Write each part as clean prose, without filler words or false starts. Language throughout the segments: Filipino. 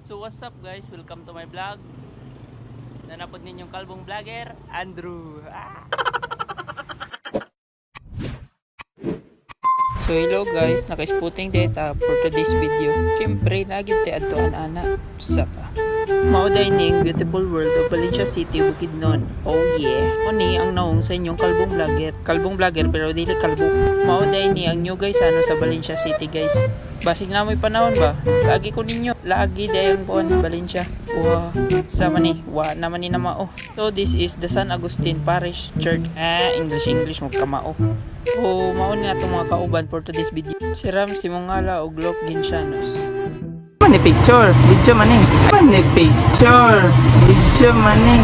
So what's up guys, welcome to my vlog. Nanapod ninyong kalbong vlogger, Andrew. So hello guys, naka-spotting data for today's video. Siyempre, naging teadtoan ana sa pa. Mao dining beautiful world of Valencia City, Bukidnon. Oh yeah. Oni ang naong sa inyong kalbong vlogger. Kalbong vlogger pero dili kalbo. Mao dining ang new guys ano sa Valencia City guys. Basig na may panahon ba? Lagi ko ninyo. Lagi dayang buwan Valencia. Wow. Sama ni. Wa naman ni na mao. So this is the San Agustin Parish Church. English mo kamao. So mao ni atong mga kauban for today's video. Si Ram Simongala og Glock Ginshanos. Ni picture, video man eh. Ni picture, video man eh.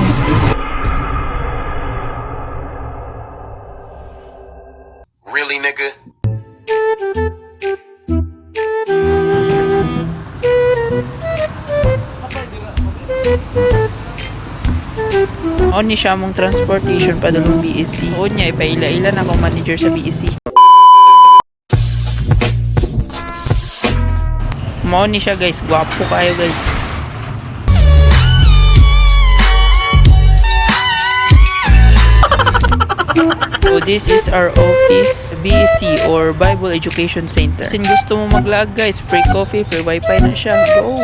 Really, nigga? O ni siya mong transportation padulong BSC. O niya ipaila-ila na akong manager sa BSC. Mao ni siya guys, gwapo kayo guys. So this is our office, BSC or Bible Education Center. Kasi gusto mo mag-lag guys, free coffee, free wifi na siya. Go!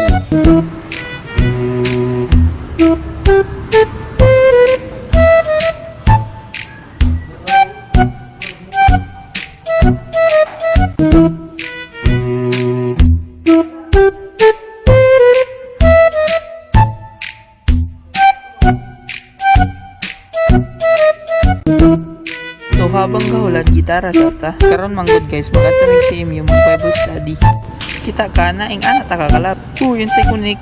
So habang gahulat gitara sa ta, karon manggod guys, mag-atamig si MU mag Bible study. Kita ka na ing ana ta kakalap. Yun say kunik.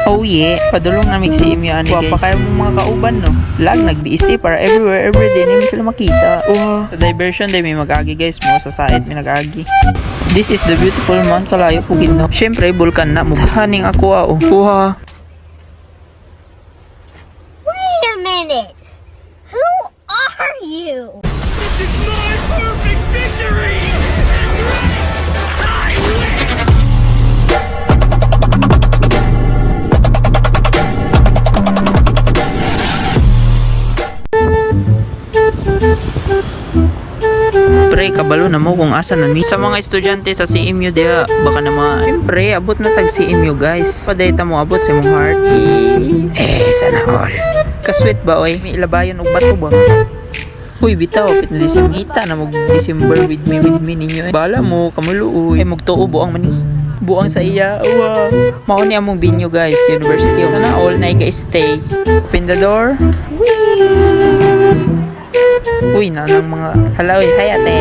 Oh yeah, padulong na mig si MU ani guys. Pa kayo mga kauban no. Lag nag-BSC para everywhere everyday ni sila makita. Sa diversion day may mag-agi guys mo sa side may nag-agi. This is the beautiful Mount Kalayo Bukidnon. Syempre bulkan na mo. Haning ako Wait a minute. Who are you? This is my perfect victory! That's right! I win! Pre, kabalo na mo kung asa na ni. Sa mga estudyante sa CMU diha, baka naman. Pre, abot na tag CMU guys. Padayta mo abot sa mong heart. Sana all. Kasweet ba oy? May ilabayon og bato ba? Uy, bitaw, pit na disimita na mag-December with me ninyo. Bala mo, kamulo uy. Magtuo buang mani. Buang sa iya. Mao ni among binyo guys, University of Sana all na iga-stay. Open the door. Uy, nanang mga halawi, hayate.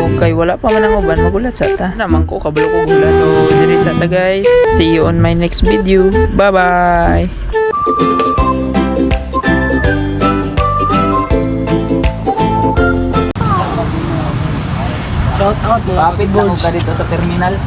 Kung kay wala pa man ang uban, magulat sa ta. Naman ko, kabalo ko gulat. So, diri sa ta guys. See you on my next video. Bye-bye! Shout out Kapit na ko ka dito sa terminal.